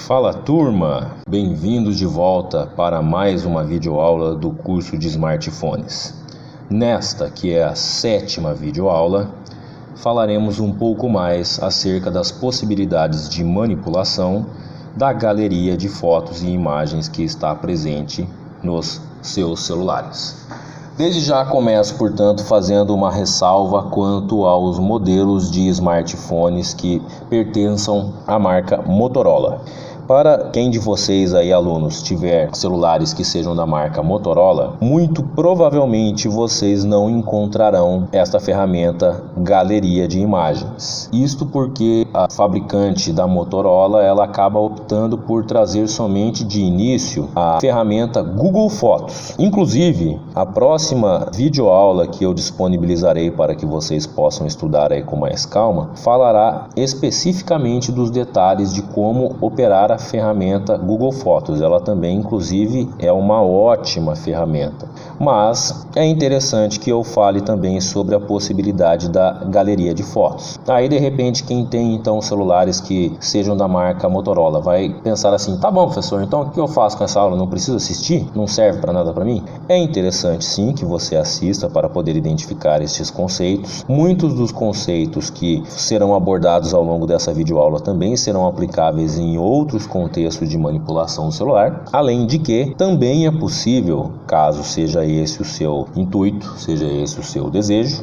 Fala turma, bem-vindos de volta para mais uma videoaula do curso de smartphones. Nesta, que é a 7ª videoaula, falaremos um pouco mais acerca das possibilidades de manipulação da galeria de fotos e imagens que está presente nos seus celulares. Desde já começo, portanto, fazendo uma ressalva quanto aos modelos de smartphones que pertençam à marca Motorola. Para quem de vocês aí, alunos, tiver celulares que sejam da marca Motorola, muito provavelmente vocês não encontrarão esta ferramenta galeria de imagens. Isto porque a fabricante da Motorola, ela acaba optando por trazer somente de início a ferramenta Google Fotos. Inclusive, a próxima videoaula que eu disponibilizarei para que vocês possam estudar aí com mais calma, falará especificamente dos detalhes de como operar a ferramenta Google Fotos. Ela também, inclusive, é uma ótima ferramenta. Mas é interessante que eu fale também sobre a possibilidade da galeria de fotos. Aí, de repente, quem tem então celulares que sejam da marca Motorola vai pensar assim: tá bom, professor, então o que eu faço com essa aula? Não preciso assistir? Não serve para nada para mim? É interessante sim que você assista para poder identificar estes conceitos. Muitos dos conceitos que serão abordados ao longo dessa videoaula também serão aplicáveis em outros contextos de manipulação do celular, além de que também é possível, caso seja esse o seu intuito, seja esse o seu desejo,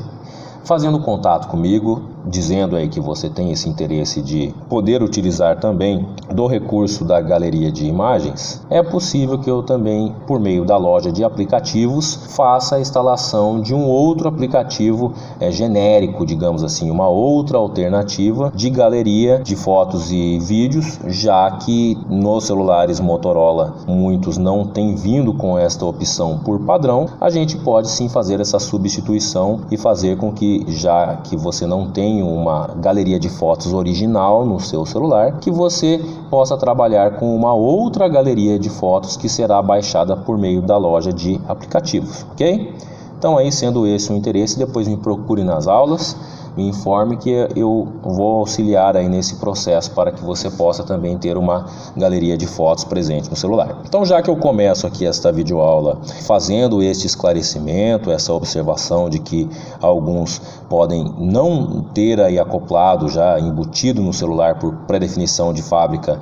fazendo contato comigo, dizendo aí que você tem esse interesse de poder utilizar também do recurso da galeria de imagens, é possível que eu também, por meio da loja de aplicativos, faça a instalação de um outro aplicativo genérico, digamos assim, uma outra alternativa de galeria de fotos e vídeos, já que nos celulares Motorola muitos não têm vindo com esta opção por padrão. A gente pode sim fazer essa substituição e fazer com que, já que você não tem uma galeria de fotos original no seu celular, que você possa trabalhar com uma outra galeria de fotos que será baixada por meio da loja de aplicativos, ok? Então aí, sendo esse o interesse, depois me procure nas aulas, me informe que eu vou auxiliar aí nesse processo para que você possa também ter uma galeria de fotos presente no celular. Então, já que eu começo aqui esta videoaula fazendo este esclarecimento, essa observação de que alguns podem não ter aí acoplado, já embutido no celular por pré-definição de fábrica,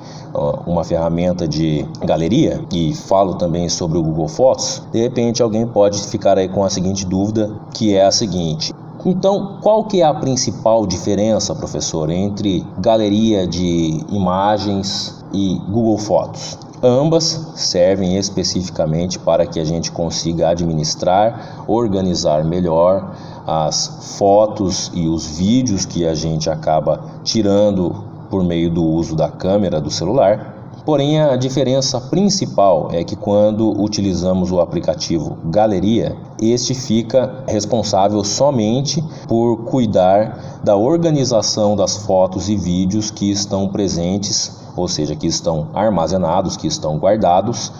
uma ferramenta de galeria, e falo também sobre o Google Fotos, de repente alguém pode ficar aí com a seguinte dúvida, que é a seguinte: então, qual que é a principal diferença, professor, entre galeria de imagens e Google Fotos? Ambas servem especificamente para que a gente consiga administrar, organizar melhor as fotos e os vídeos que a gente acaba tirando por meio do uso da câmera do celular. Porém, a diferença principal é que quando utilizamos o aplicativo Galeria, este fica responsável somente por cuidar da organização das fotos e vídeos que estão presentes, ou seja, que estão armazenados, que estão guardados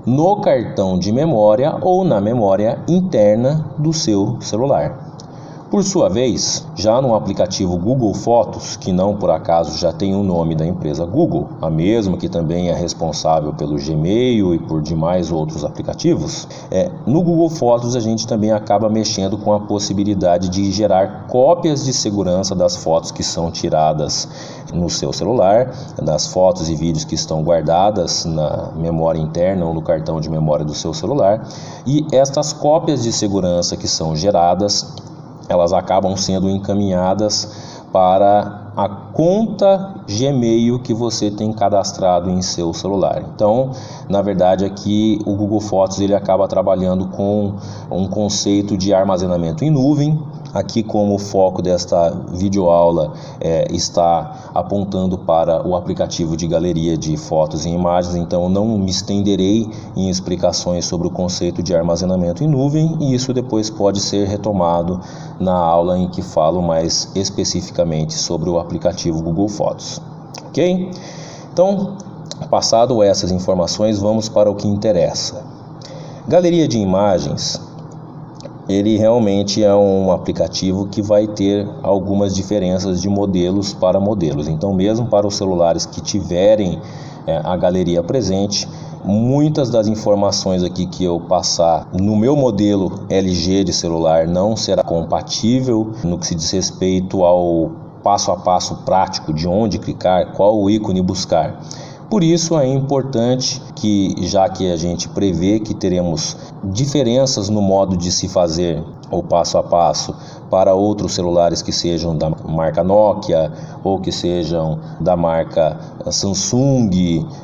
no cartão de memória ou na memória interna do seu celular. Por sua vez, já no aplicativo Google Fotos, que não por acaso já tem o nome da empresa Google, a mesma que também é responsável pelo Gmail e por demais outros aplicativos, no Google Fotos a gente também acaba mexendo com a possibilidade de gerar cópias de segurança das fotos que são tiradas no seu celular, das fotos e vídeos que estão guardadas na memória interna ou no cartão de memória do seu celular, e estas cópias de segurança que são geradas, elas acabam sendo encaminhadas para a conta Gmail que você tem cadastrado em seu celular. Então, na verdade, aqui o Google Fotos ele acaba trabalhando com um conceito de armazenamento em nuvem. Aqui, como o foco desta videoaula está apontando para o aplicativo de galeria de fotos e imagens, então não me estenderei em explicações sobre o conceito de armazenamento em nuvem, e isso depois pode ser retomado na aula em que falo mais especificamente sobre o aplicativo Google Fotos, ok? Então, passado essas informações, vamos para o que interessa. Galeria de imagens ele realmente é um aplicativo que vai ter algumas diferenças de modelos para modelos. Então, mesmo para os celulares que tiverem a galeria presente, muitas das informações aqui que eu passar no meu modelo LG de celular não será compatível no que se diz respeito ao passo a passo prático de onde clicar, qual o ícone buscar. Por isso é importante que, já que a gente prevê que teremos diferenças no modo de se fazer o passo a passo para outros celulares que sejam da marca Nokia ou que sejam da marca Samsung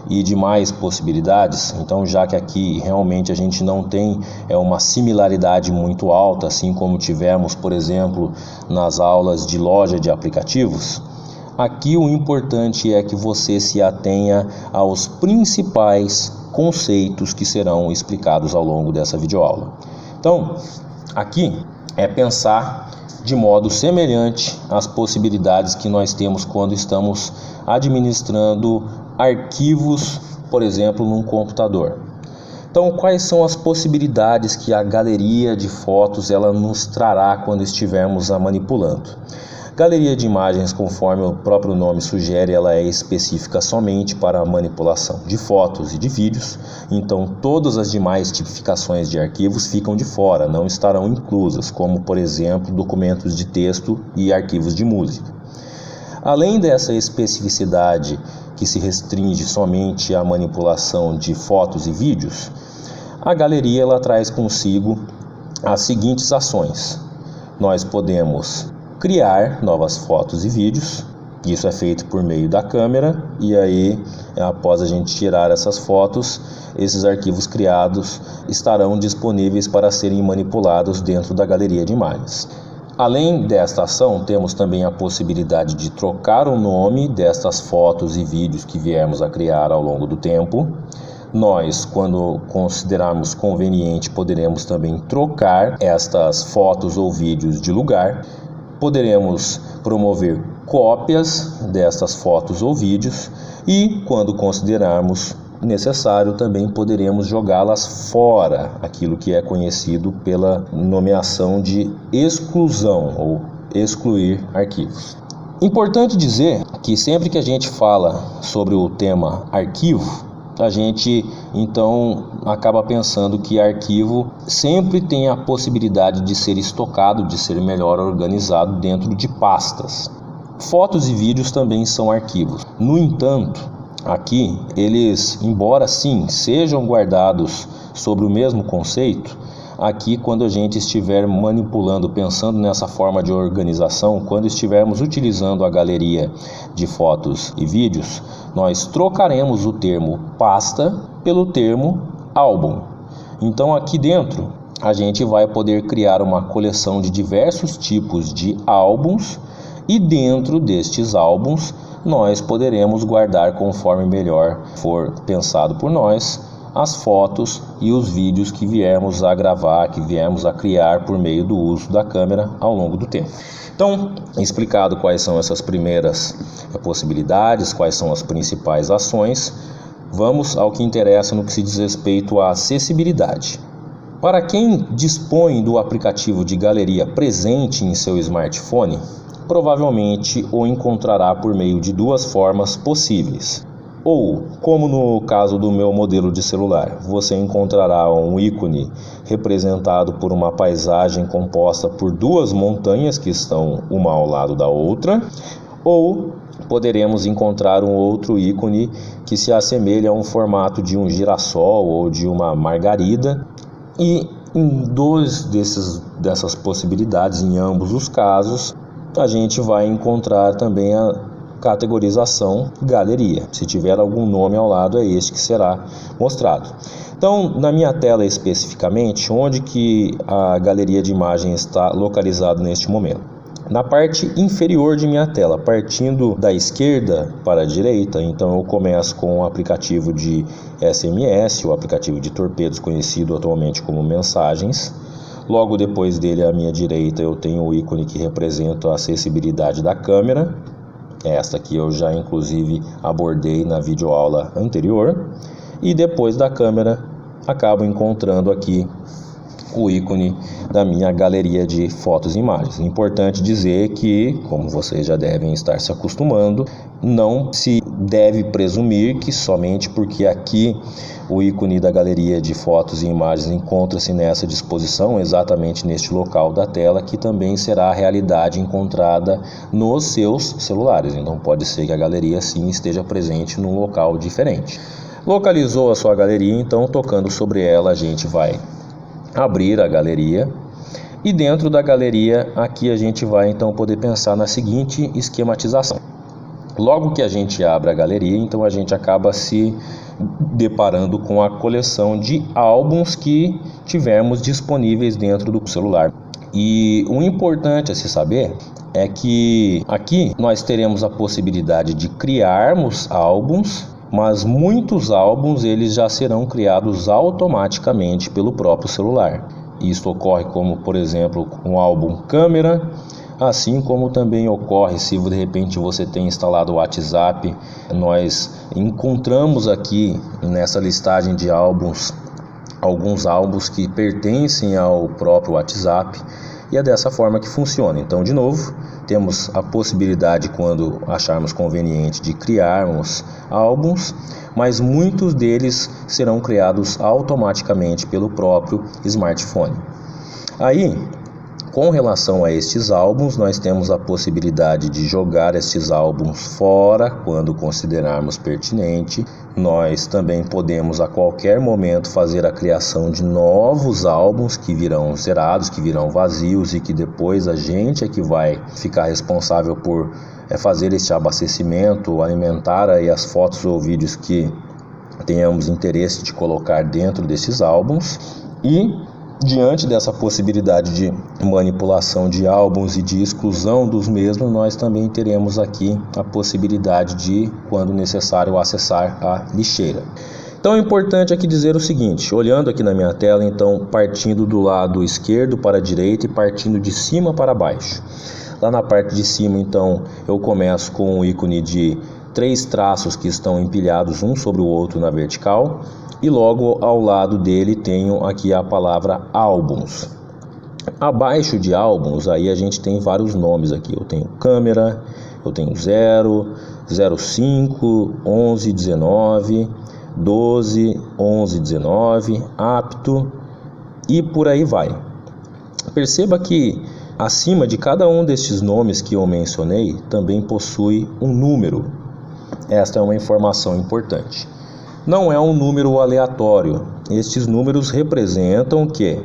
e demais possibilidades, então já que aqui realmente a gente não tem uma similaridade muito alta, assim como tivemos, por exemplo, nas aulas de loja de aplicativos, aqui o importante é que você se atenha aos principais conceitos que serão explicados ao longo dessa videoaula. Então, aqui é pensar de modo semelhante às possibilidades que nós temos quando estamos administrando arquivos, por exemplo, num computador. Então, quais são as possibilidades que a galeria de fotos ela nos trará quando estivermos a manipulando? Galeria de imagens, conforme o próprio nome sugere, ela é específica somente para a manipulação de fotos e de vídeos, então todas as demais tipificações de arquivos ficam de fora, não estarão inclusas, como por exemplo documentos de texto e arquivos de música. Além dessa especificidade que se restringe somente à manipulação de fotos e vídeos, a galeria ela traz consigo as seguintes ações. Nós podemos criar novas fotos e vídeos, isso é feito por meio da câmera, e aí após a gente tirar essas fotos, esses arquivos criados estarão disponíveis para serem manipulados dentro da galeria de imagens. Além desta ação, temos também a possibilidade de trocar o nome destas fotos e vídeos que viermos a criar ao longo do tempo. Nós, quando considerarmos conveniente, poderemos também trocar estas fotos ou vídeos de lugar. Poderemos promover cópias destas fotos ou vídeos e, quando considerarmos necessário, também poderemos jogá-las fora, aquilo que é conhecido pela nomeação de exclusão ou excluir arquivos. Importante dizer que sempre que a gente fala sobre o tema arquivo, a gente então acaba pensando que arquivo sempre tem a possibilidade de ser estocado, de ser melhor organizado dentro de pastas. Fotos e vídeos também são arquivos. No entanto, aqui eles, embora sim sejam guardados sobre o mesmo conceito, aqui quando a gente estiver manipulando, pensando nessa forma de organização, quando estivermos utilizando a galeria de fotos e vídeos, nós trocaremos o termo pasta pelo termo álbum. Então aqui dentro a gente vai poder criar uma coleção de diversos tipos de álbuns e dentro destes álbuns nós poderemos guardar, conforme melhor for pensado por nós, as fotos e os vídeos que viemos a gravar, que viemos a criar por meio do uso da câmera ao longo do tempo. Então, explicado quais são essas primeiras possibilidades, quais são as principais ações, vamos ao que interessa no que se diz respeito à acessibilidade. Para quem dispõe do aplicativo de galeria presente em seu smartphone, provavelmente o encontrará por meio de duas formas possíveis. Ou, como no caso do meu modelo de celular, você encontrará um ícone representado por uma paisagem composta por duas montanhas que estão uma ao lado da outra, ou poderemos encontrar um outro ícone que se assemelha a um formato de um girassol ou de uma margarida, e em dois dessas possibilidades, em ambos os casos, a gente vai encontrar também a categorização galeria. Se tiver algum nome ao lado, é este que será mostrado. Então, na minha tela especificamente, onde que a galeria de imagem está localizada neste momento? Na parte inferior de minha tela, partindo da esquerda para a direita, então eu começo com o aplicativo de SMS, o aplicativo de torpedos conhecido atualmente como mensagens. Logo depois dele, à minha direita, eu tenho o ícone que representa a acessibilidade da câmera. Esta aqui eu já inclusive abordei na videoaula anterior. E depois da câmera, acabo encontrando aqui o ícone da minha galeria de fotos e imagens. Importante dizer que, como vocês já devem estar se acostumando, não se deve presumir que somente porque aqui o ícone da galeria de fotos e imagens encontra-se nessa disposição, exatamente neste local da tela, que também será a realidade encontrada nos seus celulares. Então pode ser que a galeria sim esteja presente num local diferente. Localizou a sua galeria, então tocando sobre ela a gente vai abrir a galeria. E dentro da galeria aqui a gente vai então poder pensar na seguinte esquematização. Logo que a gente abre a galeria, então a gente acaba se deparando com a coleção de álbuns que tivermos disponíveis dentro do celular. E o importante a se saber é que aqui nós teremos a possibilidade de criarmos álbuns, mas muitos álbuns eles já serão criados automaticamente pelo próprio celular. Isso ocorre como, por exemplo, um álbum câmera, assim como também ocorre se de repente você tem instalado o WhatsApp. Nós encontramos aqui nessa listagem de álbuns alguns álbuns que pertencem ao próprio WhatsApp, e é dessa forma que funciona. Então, de novo, temos a possibilidade, quando acharmos conveniente, de criarmos álbuns, mas muitos deles serão criados automaticamente pelo próprio smartphone. Aí, com relação a estes álbuns, nós temos a possibilidade de jogar estes álbuns fora quando considerarmos pertinente. Nós também podemos a qualquer momento fazer a criação de novos álbuns que virão zerados, que virão vazios, e que depois a gente é que vai ficar responsável por fazer este abastecimento, alimentar aí as fotos ou vídeos que tenhamos interesse de colocar dentro desses álbuns. E diante dessa possibilidade de manipulação de álbuns e de exclusão dos mesmos, nós também teremos aqui a possibilidade de, quando necessário, acessar a lixeira. Então é importante aqui dizer o seguinte, olhando aqui na minha tela, então partindo do lado esquerdo para a direita e partindo de cima para baixo. Lá na parte de cima, então, eu começo com o ícone de 3 traços que estão empilhados um sobre o outro na vertical. E logo ao lado dele tenho aqui a palavra álbuns. Abaixo de álbuns, aí a gente tem vários nomes aqui. Eu tenho câmera, eu tenho 0, 05, 11, 19, 12, 11, 19, apto e por aí vai. Perceba que acima de cada um destes nomes que eu mencionei também possui um número. Esta é uma informação importante. Não é um número aleatório. Estes números representam que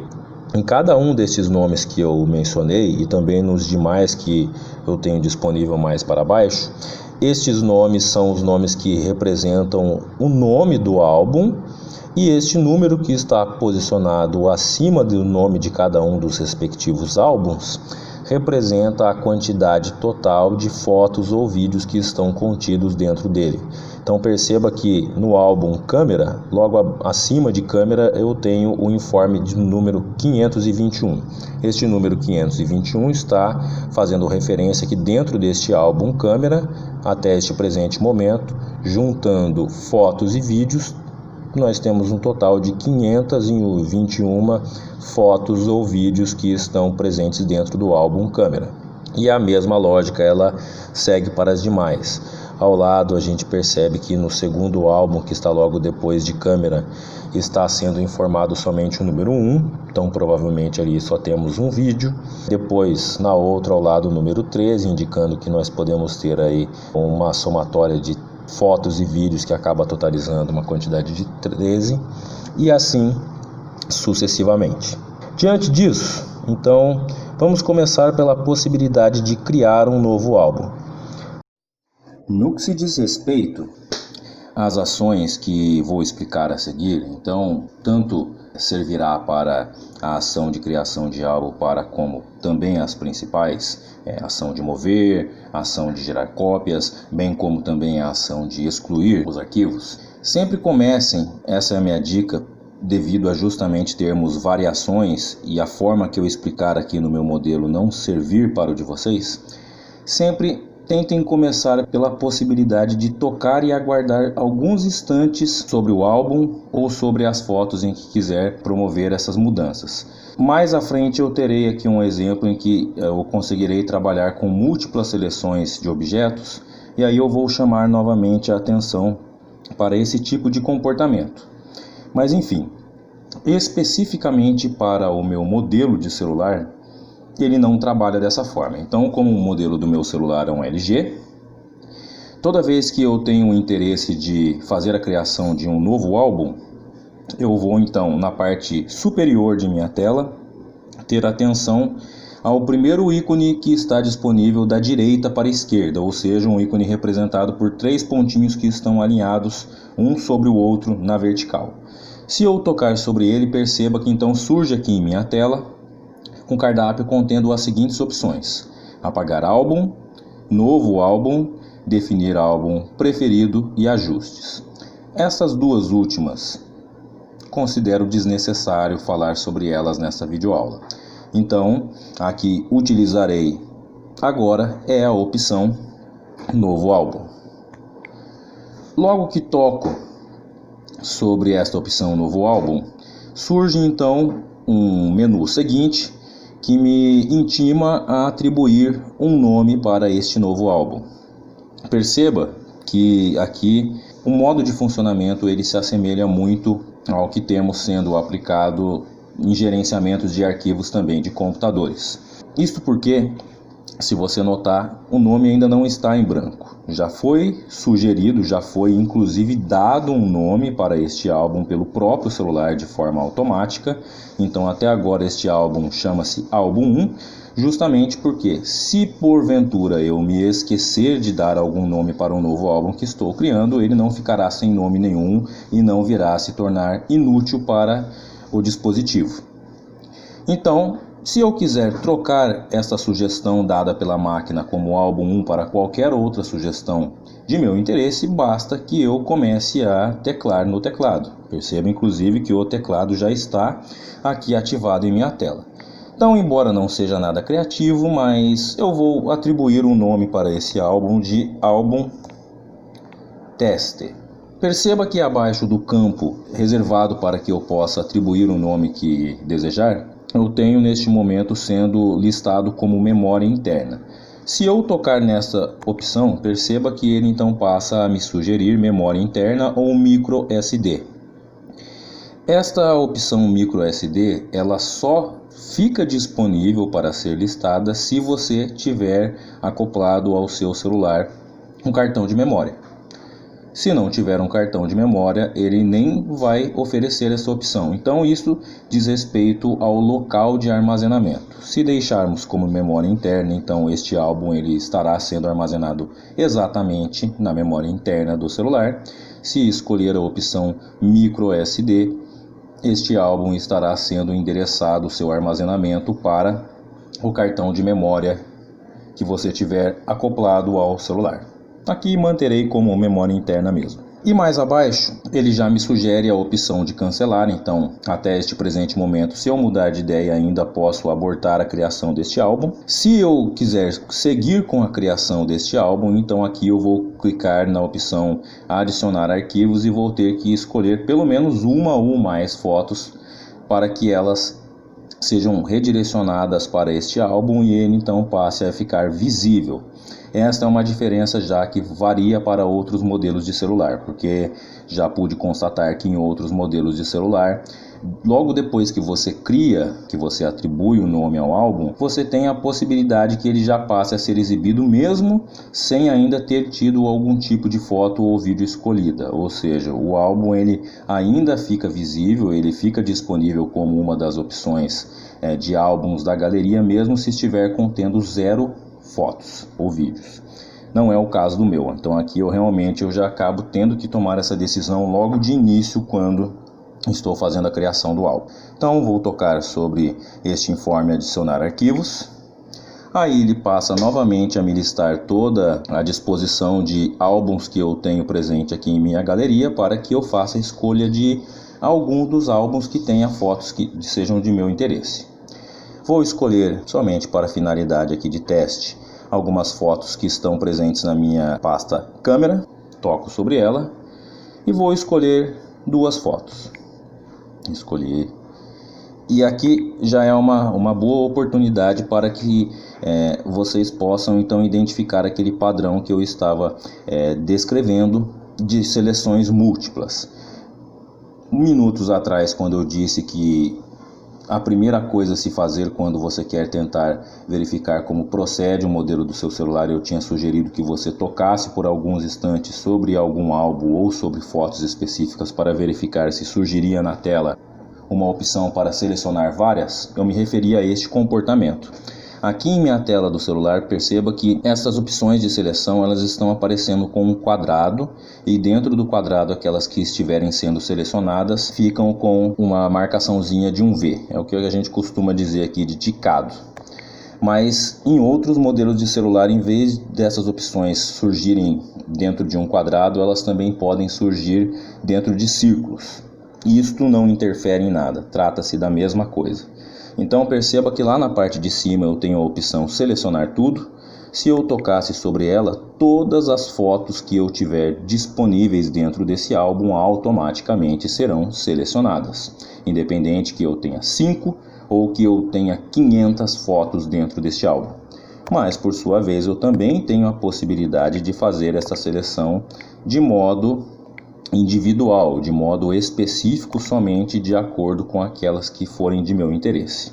em cada um destes nomes que eu mencionei e também nos demais que eu tenho disponível mais para baixo, estes nomes são os nomes que representam o nome do álbum, e este número que está posicionado acima do nome de cada um dos respectivos álbuns representa a quantidade total de fotos ou vídeos que estão contidos dentro dele. Então perceba que no álbum câmera, logo acima de câmera, eu tenho o informe de número 521. Este número 521 está fazendo referência que dentro deste álbum câmera, até este presente momento, juntando fotos e vídeos, nós temos um total de 521 fotos ou vídeos que estão presentes dentro do álbum câmera. E a mesma lógica ela segue para as demais. Ao lado a gente percebe que no segundo álbum, que está logo depois de câmera, está sendo informado somente o número 1, então provavelmente ali só temos um vídeo. Depois na outra ao lado o número 13, indicando que nós podemos ter aí uma somatória de fotos e vídeos que acaba totalizando uma quantidade de 13, e assim sucessivamente. Diante disso, então, vamos começar pela possibilidade de criar um novo álbum. No que se diz respeito às ações que vou explicar a seguir, então, tanto servirá para a ação de criação de álbum, para como também as principais, a ação de mover, a ação de gerar cópias, bem como também a ação de excluir os arquivos. Sempre comecem, essa é a minha dica, devido a justamente termos variações e a forma que eu explicar aqui no meu modelo não servir para o de vocês, sempre tentem começar pela possibilidade de tocar e aguardar alguns instantes sobre o álbum ou sobre as fotos em que quiser promover essas mudanças. Mais à frente eu terei aqui um exemplo em que eu conseguirei trabalhar com múltiplas seleções de objetos, e aí eu vou chamar novamente a atenção para esse tipo de comportamento. Mas enfim, especificamente para o meu modelo de celular, ele não trabalha dessa forma. Então, como o modelo do meu celular é um LG, toda vez que eu tenho o interesse de fazer a criação de um novo álbum, eu vou então na parte superior de minha tela ter atenção ao primeiro ícone que está disponível da direita para a esquerda, ou seja, um ícone representado por 3 pontinhos que estão alinhados um sobre o outro na vertical. Se eu tocar sobre ele, perceba que então surge aqui em minha tela um cardápio contendo as seguintes opções: apagar álbum, novo álbum, definir álbum preferido e ajustes. Essas duas últimas considero desnecessário falar sobre elas nessa videoaula. Então, a que utilizarei agora é a opção novo álbum. Logo que toco sobre esta opção novo álbum, surge então um menu seguinte que me intima a atribuir um nome para este novo álbum. Perceba que aqui o modo de funcionamento ele se assemelha muito ao que temos sendo aplicado em gerenciamentos de arquivos também de computadores. Isto porque, se você notar, o nome ainda não está em branco. Já foi sugerido, já foi inclusive dado um nome para este álbum pelo próprio celular de forma automática. Então até agora este álbum chama-se álbum 1, justamente porque se porventura eu me esquecer de dar algum nome para um novo álbum que estou criando, ele não ficará sem nome nenhum e não virá a se tornar inútil para o dispositivo. Então, se eu quiser trocar essa sugestão dada pela máquina como álbum 1 para qualquer outra sugestão de meu interesse, basta que eu comece a teclar no teclado. Perceba inclusive que o teclado já está aqui ativado em minha tela. Então, embora não seja nada criativo, mas eu vou atribuir um nome para esse álbum de álbum teste. Perceba que abaixo do campo reservado para que eu possa atribuir o nome que desejar, eu tenho neste momento sendo listado como memória interna. Se eu tocar nessa opção, perceba que ele então passa a me sugerir memória interna ou micro SD. Esta opção micro SD, ela só fica disponível para ser listada se você tiver acoplado ao seu celular um cartão de memória. Se não tiver um cartão de memória, ele nem vai oferecer essa opção. Então isso diz respeito ao local de armazenamento. Se deixarmos como memória interna, então este álbum ele estará sendo armazenado exatamente na memória interna do celular. Se escolher a opção micro SD, este álbum estará sendo endereçado o seu armazenamento para o cartão de memória que você tiver acoplado ao celular. Aqui manterei como memória interna mesmo. E mais abaixo, ele já me sugere a opção de cancelar, então até este presente momento, se eu mudar de ideia ainda posso abortar a criação deste álbum. Se eu quiser seguir com a criação deste álbum, então aqui eu vou clicar na opção adicionar arquivos e vou ter que escolher pelo menos uma ou mais fotos para que elas sejam redirecionadas para este álbum e ele então passe a ficar visível. Esta é uma diferença já que varia para outros modelos de celular, porque já pude constatar que em outros modelos de celular, logo depois que você cria, que você atribui o nome ao álbum, você tem a possibilidade que ele já passe a ser exibido mesmo sem ainda ter tido algum tipo de foto ou vídeo escolhida. Ou seja, o álbum ele ainda fica visível, ele fica disponível como uma das opções de álbuns da galeria, mesmo se estiver contendo 0 fotos ou vídeos. Não é o caso do meu, então aqui eu já acabo tendo que tomar essa decisão logo de início quando estou fazendo a criação do álbum. Então vou tocar sobre este informe adicionar arquivos. Aí ele passa novamente a me listar toda a disposição de álbuns que eu tenho presente aqui em minha galeria para que eu faça a escolha de algum dos álbuns que tenha fotos que sejam de meu interesse. Vou escolher somente para finalidade aqui de teste algumas fotos que estão presentes na minha pasta câmera, toco sobre ela e vou escolher 2 fotos. Escolhi E aqui já é uma boa oportunidade para que vocês possam então identificar aquele padrão que eu estava descrevendo de seleções múltiplas. Minutos atrás, quando eu disse que a primeira coisa a se fazer quando você quer tentar verificar como procede o modelo do seu celular, eu tinha sugerido que você tocasse por alguns instantes sobre algum álbum ou sobre fotos específicas para verificar se surgiria na tela uma opção para selecionar várias. Eu me referi a este comportamento. Aqui em minha tela do celular, perceba que essas opções de seleção elas estão aparecendo com um quadrado, e dentro do quadrado aquelas que estiverem sendo selecionadas ficam com uma marcaçãozinha de um V. É o que a gente costuma dizer aqui de ticado. Mas em outros modelos de celular, em vez dessas opções surgirem dentro de um quadrado, elas também podem surgir dentro de círculos. Isto não interfere em nada, trata-se da mesma coisa. Então perceba que lá na parte de cima eu tenho a opção selecionar tudo. Se eu tocasse sobre ela, todas as fotos que eu tiver disponíveis dentro desse álbum automaticamente serão selecionadas. Independente que eu tenha 5 ou que eu tenha 500 fotos dentro deste álbum. Mas por sua vez eu também tenho a possibilidade de fazer essa seleção de modo individual, de modo específico, somente de acordo com aquelas que forem de meu interesse.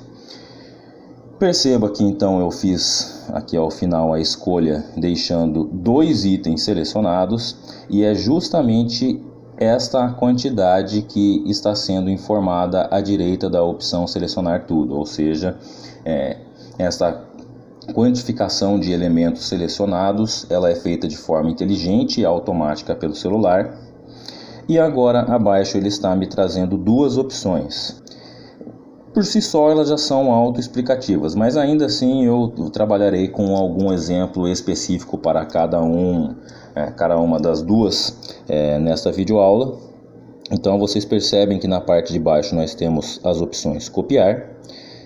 Perceba que então eu fiz aqui ao final a escolha deixando 2 itens selecionados, e é justamente esta quantidade que está sendo informada à direita da opção selecionar tudo, ou seja, esta quantificação de elementos selecionados ela é feita de forma inteligente e automática pelo celular. E agora abaixo ele está me trazendo 2 opções. Por si só elas já são autoexplicativas, mas ainda assim eu trabalharei com algum exemplo específico para cada uma das duas nesta videoaula. Então vocês percebem que na parte de baixo nós temos as opções copiar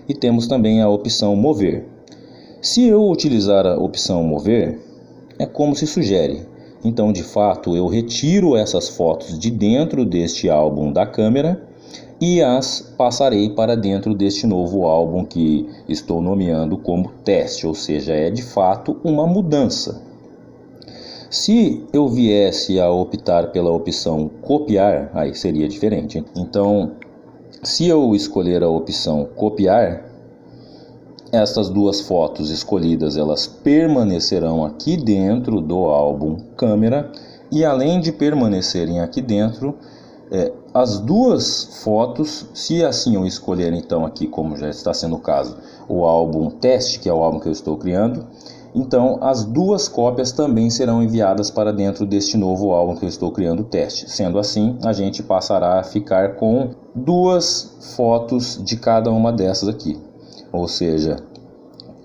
e temos também a opção mover. Se eu utilizar a opção mover, é como se sugere. Então, de fato, eu retiro essas fotos de dentro deste álbum da câmera e as passarei para dentro deste novo álbum que estou nomeando como teste, ou seja, é de fato uma mudança. Se eu viesse a optar pela opção copiar, aí seria diferente. Então, se eu escolher a opção copiar, estas 2 fotos escolhidas elas permanecerão aqui dentro do álbum câmera, e além de permanecerem aqui dentro, as 2 fotos, se assim eu escolher então aqui, como já está sendo o caso, o álbum teste, que é o álbum que eu estou criando, então as 2 cópias também serão enviadas para dentro deste novo álbum que eu estou criando teste. Sendo assim, a gente passará a ficar com 2 fotos de cada uma dessas aqui. Ou seja,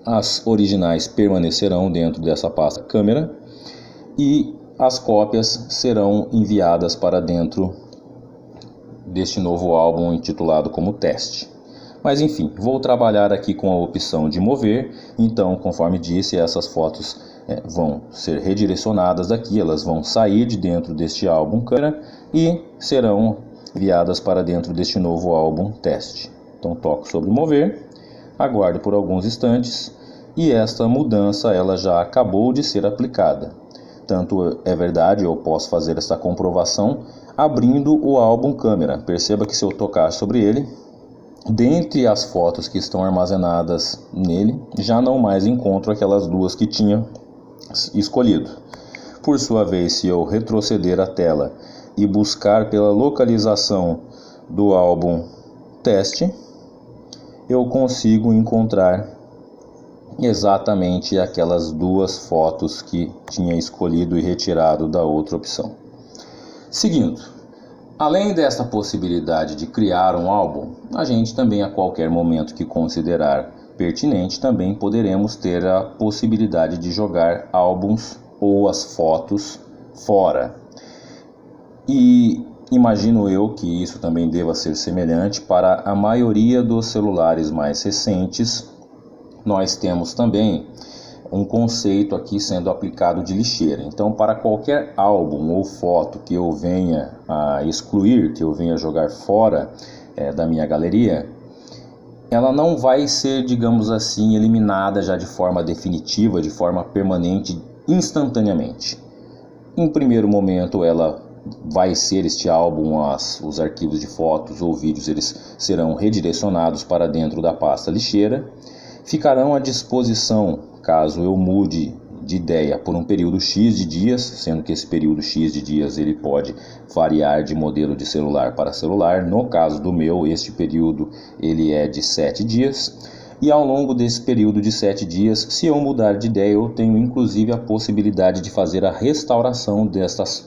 as originais permanecerão dentro dessa pasta câmera e as cópias serão enviadas para dentro deste novo álbum intitulado como teste. Mas enfim, vou trabalhar aqui com a opção de mover. Então, conforme disse, essas fotos vão ser redirecionadas daqui, elas vão sair de dentro deste álbum câmera e serão enviadas para dentro deste novo álbum teste. Então toco sobre mover. Aguardo por alguns instantes e esta mudança ela já acabou de ser aplicada. Tanto é verdade, eu posso fazer essa comprovação abrindo o álbum câmera. Perceba que se eu tocar sobre ele, dentre as fotos que estão armazenadas nele, já não mais encontro aquelas 2 que tinha escolhido. Por sua vez, se eu retroceder a tela e buscar pela localização do álbum teste, eu consigo encontrar exatamente aquelas 2 fotos que tinha escolhido e retirado da outra opção. Seguindo, além dessa possibilidade de criar um álbum, a gente também a qualquer momento que considerar pertinente também poderemos ter a possibilidade de jogar álbuns ou as fotos fora. E imagino eu que isso também deva ser semelhante para a maioria dos celulares mais recentes. Nós temos também um conceito aqui sendo aplicado de lixeira. Então, para qualquer álbum ou foto que eu venha a excluir, que eu venha jogar fora da minha galeria, ela não vai ser, digamos assim, eliminada já de forma definitiva, de forma permanente, instantaneamente. Em primeiro momento, ela vai ser este álbum, os arquivos de fotos ou vídeos, eles serão redirecionados para dentro da pasta lixeira, ficarão à disposição caso eu mude de ideia por um período X de dias, sendo que esse período X de dias ele pode variar de modelo de celular para celular. No caso do meu, este período ele é de 7 dias. E ao longo desse período de 7 dias, se eu mudar de ideia, eu tenho inclusive a possibilidade de fazer a restauração destas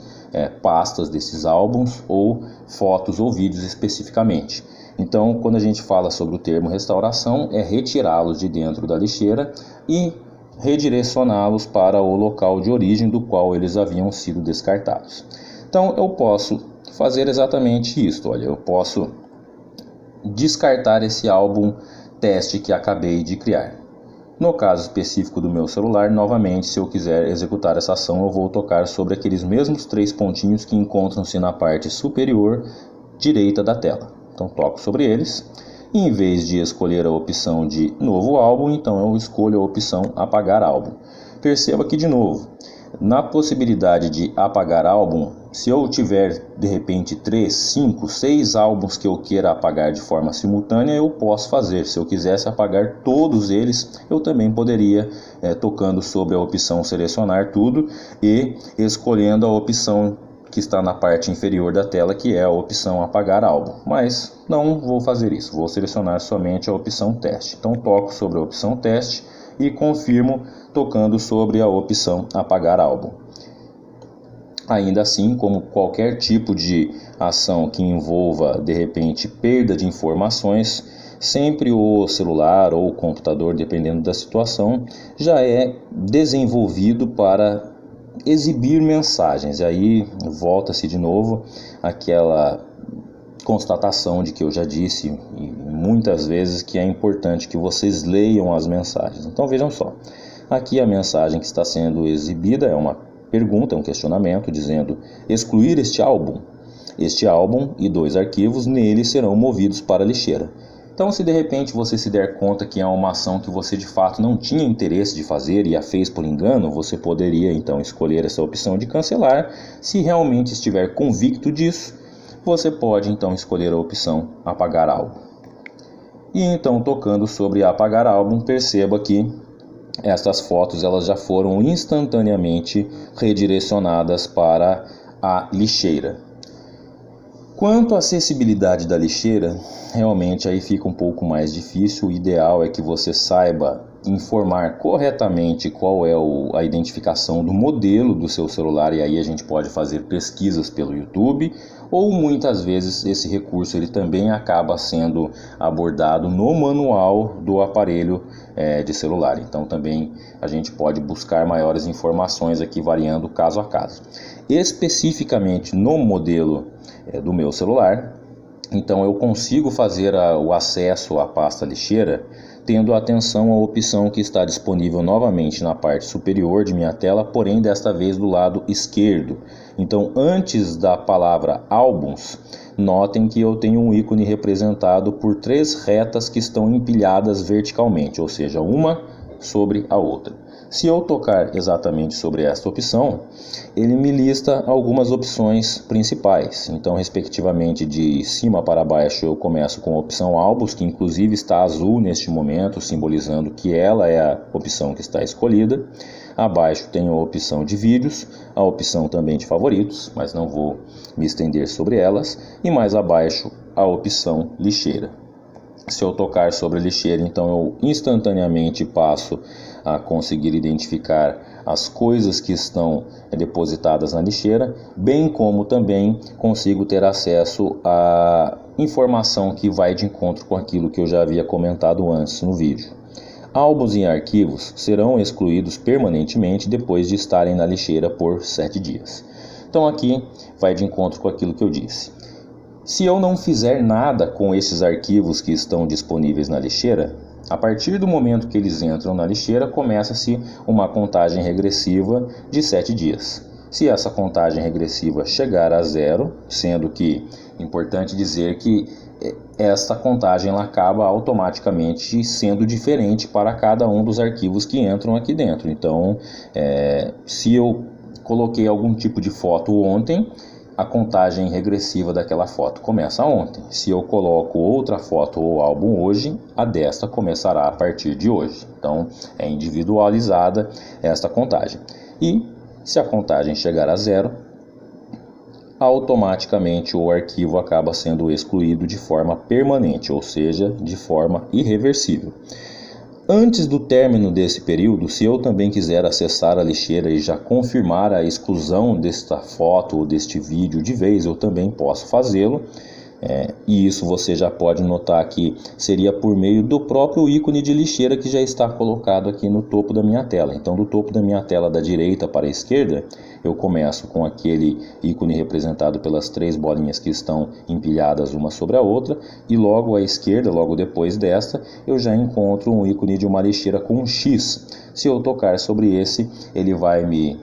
pastas, desses álbuns ou fotos ou vídeos especificamente. Então, quando a gente fala sobre o termo restauração, é retirá-los de dentro da lixeira e redirecioná-los para o local de origem do qual eles haviam sido descartados. Então, eu posso fazer exatamente isso. Olha, eu posso descartar esse álbum teste que acabei de criar. No caso específico do meu celular, novamente, se eu quiser executar essa ação, eu vou tocar sobre aqueles mesmos 3 pontinhos que encontram-se na parte superior direita da tela. Então, toco sobre eles. E, em vez de escolher a opção de novo álbum, então eu escolho a opção apagar álbum. Perceba que, de novo, na possibilidade de apagar álbum, se eu tiver de repente 3, 5, 6 álbuns que eu queira apagar de forma simultânea, eu posso fazer. Se eu quisesse apagar todos eles, eu também poderia, tocando sobre a opção selecionar tudo e escolhendo a opção que está na parte inferior da tela, que é a opção apagar álbum. Mas não vou fazer isso, vou selecionar somente a opção teste. Então toco sobre a opção teste e confirmo tocando sobre a opção apagar álbum. Ainda assim, como qualquer tipo de ação que envolva de repente perda de informações, sempre o celular ou o computador, dependendo da situação, já é desenvolvido para exibir mensagens. E aí volta-se de novo aquela constatação de que eu já disse muitas vezes que é importante que vocês leiam as mensagens. Então vejam só, aqui a mensagem que está sendo exibida é uma pergunta, um questionamento dizendo excluir este álbum e 2 arquivos nele serão movidos para a lixeira. Então, se de repente você se der conta que é uma ação que você de fato não tinha interesse de fazer e a fez por engano, você poderia então escolher essa opção de cancelar. Se realmente estiver convicto disso, você pode então escolher a opção apagar álbum. E então, tocando sobre apagar álbum, perceba que estas fotos elas já foram instantaneamente redirecionadas para a lixeira. Quanto à acessibilidade da lixeira, realmente aí fica um pouco mais difícil. O ideal é que você saiba informar corretamente qual é a identificação do modelo do seu celular, e aí a gente pode fazer pesquisas pelo YouTube, ou muitas vezes esse recurso ele também acaba sendo abordado no manual do aparelho de celular. Então também a gente pode buscar maiores informações aqui, variando caso a caso. Especificamente no modelo do meu celular, então eu consigo fazer o acesso à pasta lixeira tendo atenção à opção que está disponível novamente na parte superior de minha tela, porém desta vez do lado esquerdo. Então, antes da palavra álbuns, notem que eu tenho um ícone representado por 3 retas que estão empilhadas verticalmente, ou seja, uma sobre a outra. Se eu tocar exatamente sobre esta opção, ele me lista algumas opções principais. Então, respectivamente, de cima para baixo, eu começo com a opção álbuns, que inclusive está azul neste momento, simbolizando que ela é a opção que está escolhida. Abaixo tenho a opção de vídeos, a opção também de favoritos, mas não vou me estender sobre elas. E mais abaixo, a opção lixeira. Se eu tocar sobre a lixeira, então eu instantaneamente passo a conseguir identificar as coisas que estão depositadas na lixeira, bem como também consigo ter acesso à informação que vai de encontro com aquilo que eu já havia comentado antes no vídeo. Álbuns e arquivos serão excluídos permanentemente depois de estarem na lixeira por 7 dias. Então aqui vai de encontro com aquilo que eu disse. Se eu não fizer nada com esses arquivos que estão disponíveis na lixeira, a partir do momento que eles entram na lixeira, começa-se uma contagem regressiva de 7 dias. Se essa contagem regressiva chegar a 0, sendo que é importante dizer que esta contagem ela acaba automaticamente sendo diferente para cada um dos arquivos que entram aqui dentro. Então, se eu coloquei algum tipo de foto ontem, a contagem regressiva daquela foto começa ontem. Se eu coloco outra foto ou álbum hoje, a desta começará a partir de hoje. Então, é individualizada esta contagem. E se a contagem chegar a 0, automaticamente o arquivo acaba sendo excluído de forma permanente, ou seja, de forma irreversível. Antes do término desse período, se eu também quiser acessar a lixeira e já confirmar a exclusão desta foto ou deste vídeo de vez, eu também posso fazê-lo. E isso você já pode notar que seria por meio do próprio ícone de lixeira que já está colocado aqui no topo da minha tela. Então, do topo da minha tela da direita para a esquerda, eu começo com aquele ícone representado pelas 3 bolinhas que estão empilhadas uma sobre a outra, e logo à esquerda, logo depois desta, eu já encontro um ícone de uma lixeira com um X. Se eu tocar sobre esse, ele vai me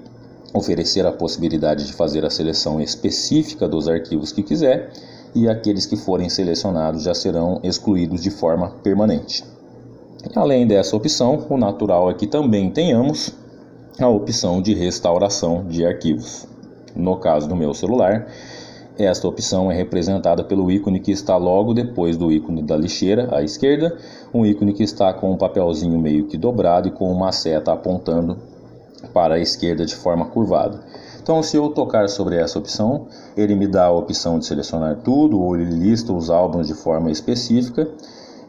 oferecer a possibilidade de fazer a seleção específica dos arquivos que quiser, e aqueles que forem selecionados já serão excluídos de forma permanente. Além dessa opção, o natural é que também tenhamos a opção de restauração de arquivos. No caso do meu celular, esta opção é representada pelo ícone que está logo depois do ícone da lixeira à esquerda, um ícone que está com um papelzinho meio que dobrado e com uma seta apontando para a esquerda de forma curvada. Então, se eu tocar sobre essa opção, ele me dá a opção de selecionar tudo, ou ele lista os álbuns de forma específica.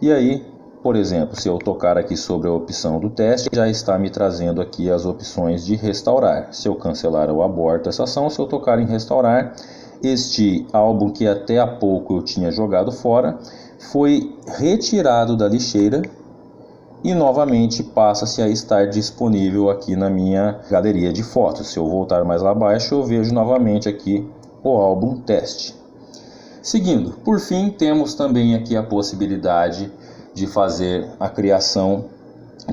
E aí, por exemplo, se eu tocar aqui sobre a opção do teste, já está me trazendo aqui as opções de restaurar. Se eu cancelar, eu aborto essa ação. Se eu tocar em restaurar, este álbum que até há pouco eu tinha jogado fora, foi retirado da lixeira e novamente passa-se a estar disponível aqui na minha galeria de fotos. Se eu voltar mais lá abaixo, eu vejo novamente aqui o álbum teste. Seguindo, por fim, temos também aqui a possibilidade de fazer a criação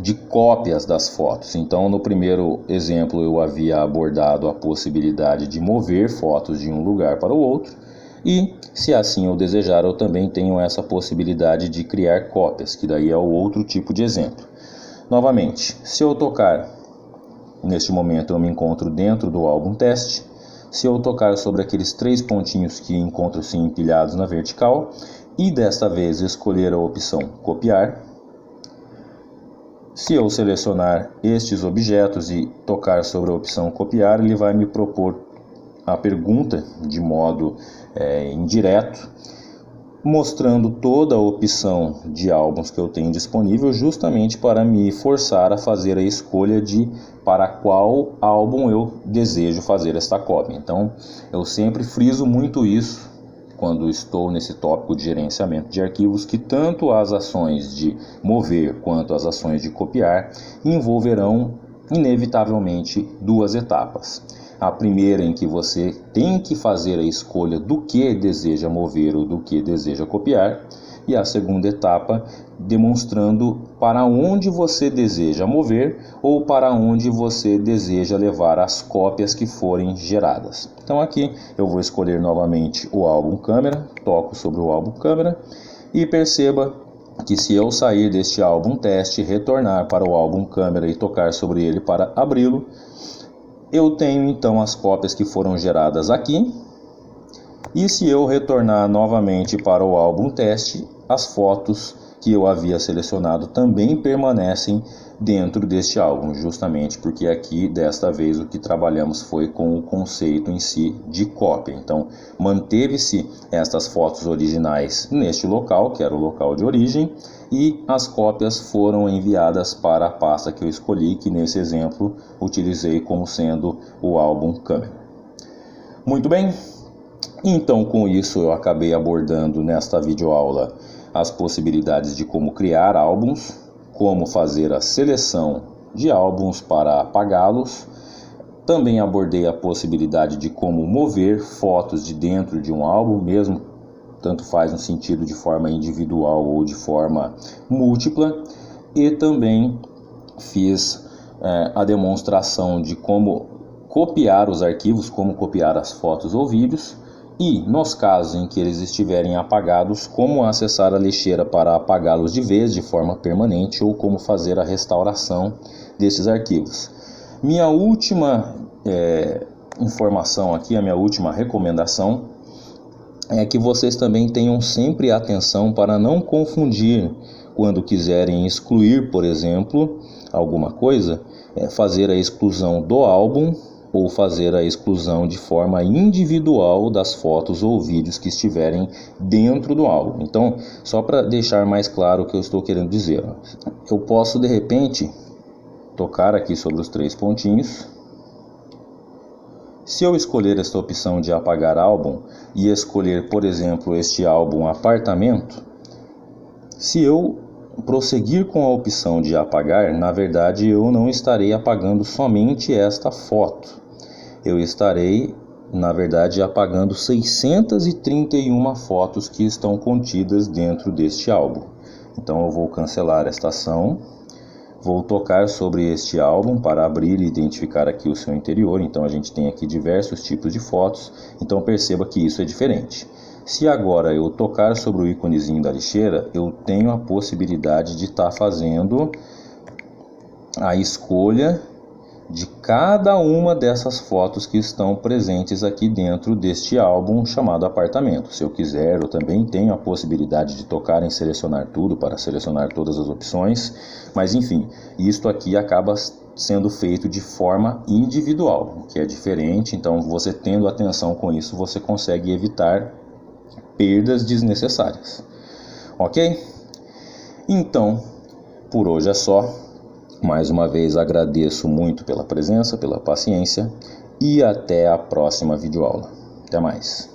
de cópias das fotos. Então, no primeiro exemplo, eu havia abordado a possibilidade de mover fotos de um lugar para o outro. E, se assim eu desejar, eu também tenho essa possibilidade de criar cópias, que daí é o outro tipo de exemplo. Novamente, se eu tocar, neste momento eu me encontro dentro do álbum teste. Se eu tocar sobre aqueles 3 pontinhos que encontram-se empilhados na vertical, e desta vez escolher a opção copiar, se eu selecionar estes objetos e tocar sobre a opção copiar, ele vai me propor a pergunta de modo indireto, mostrando toda a opção de álbuns que eu tenho disponível, justamente para me forçar a fazer a escolha de para qual álbum eu desejo fazer esta cópia. Então, eu sempre friso muito isso quando estou nesse tópico de gerenciamento de arquivos, que tanto as ações de mover quanto as ações de copiar envolverão inevitavelmente 2 etapas. A primeira, em que você tem que fazer a escolha do que deseja mover ou do que deseja copiar, e a segunda etapa, demonstrando para onde você deseja mover ou para onde você deseja levar as cópias que forem geradas. Então aqui eu vou escolher novamente o álbum câmera, toco sobre o álbum câmera e perceba que se eu sair deste álbum teste, retornar para o álbum câmera e tocar sobre ele para abri-lo, eu tenho então as cópias que foram geradas aqui, e se eu retornar novamente para o álbum teste, as fotos que eu havia selecionado também permanecem dentro deste álbum, justamente porque aqui desta vez o que trabalhamos foi com o conceito em si de cópia. Então manteve-se estas fotos originais neste local, que era o local de origem, e as cópias foram enviadas para a pasta que eu escolhi, que nesse exemplo utilizei como sendo o álbum câmera. Muito bem, então com isso eu acabei abordando nesta videoaula as possibilidades de como criar álbuns, como fazer a seleção de álbuns para apagá-los. Também abordei a possibilidade de como mover fotos de dentro de um álbum, mesmo tanto faz no sentido de forma individual ou de forma múltipla. E também fiz a demonstração de como copiar os arquivos, como copiar as fotos ou vídeos, e, nos casos em que eles estiverem apagados, como acessar a lixeira para apagá-los de vez, de forma permanente, ou como fazer a restauração desses arquivos. Minha última informação aqui, a minha última recomendação, é que vocês também tenham sempre atenção para não confundir quando quiserem excluir, por exemplo, alguma coisa, fazer a exclusão do álbum ou fazer a exclusão de forma individual das fotos ou vídeos que estiverem dentro do álbum. Então, só para deixar mais claro o que eu estou querendo dizer, eu posso de repente tocar aqui sobre os 3 pontinhos. Se eu escolher esta opção de apagar álbum e escolher, por exemplo, este álbum apartamento, se eu prosseguir com a opção de apagar, na verdade eu não estarei apagando somente esta foto. Eu estarei, na verdade, apagando 631 fotos que estão contidas dentro deste álbum. Então eu vou cancelar esta ação, vou tocar sobre este álbum para abrir e identificar aqui o seu interior. Então a gente tem aqui diversos tipos de fotos, então perceba que isso é diferente. Se agora eu tocar sobre o íconezinho da lixeira, eu tenho a possibilidade de estar fazendo a escolha de cada uma dessas fotos que estão presentes aqui dentro deste álbum chamado apartamento. Se eu quiser, eu também tenho a possibilidade de tocar em selecionar tudo para selecionar todas as opções, mas enfim, isto aqui acaba sendo feito de forma individual, que é diferente. Então você tendo atenção com isso, você consegue evitar perdas desnecessárias, ok? Então, por hoje é só. Mais uma vez agradeço muito pela presença, pela paciência e até a próxima videoaula. Até mais.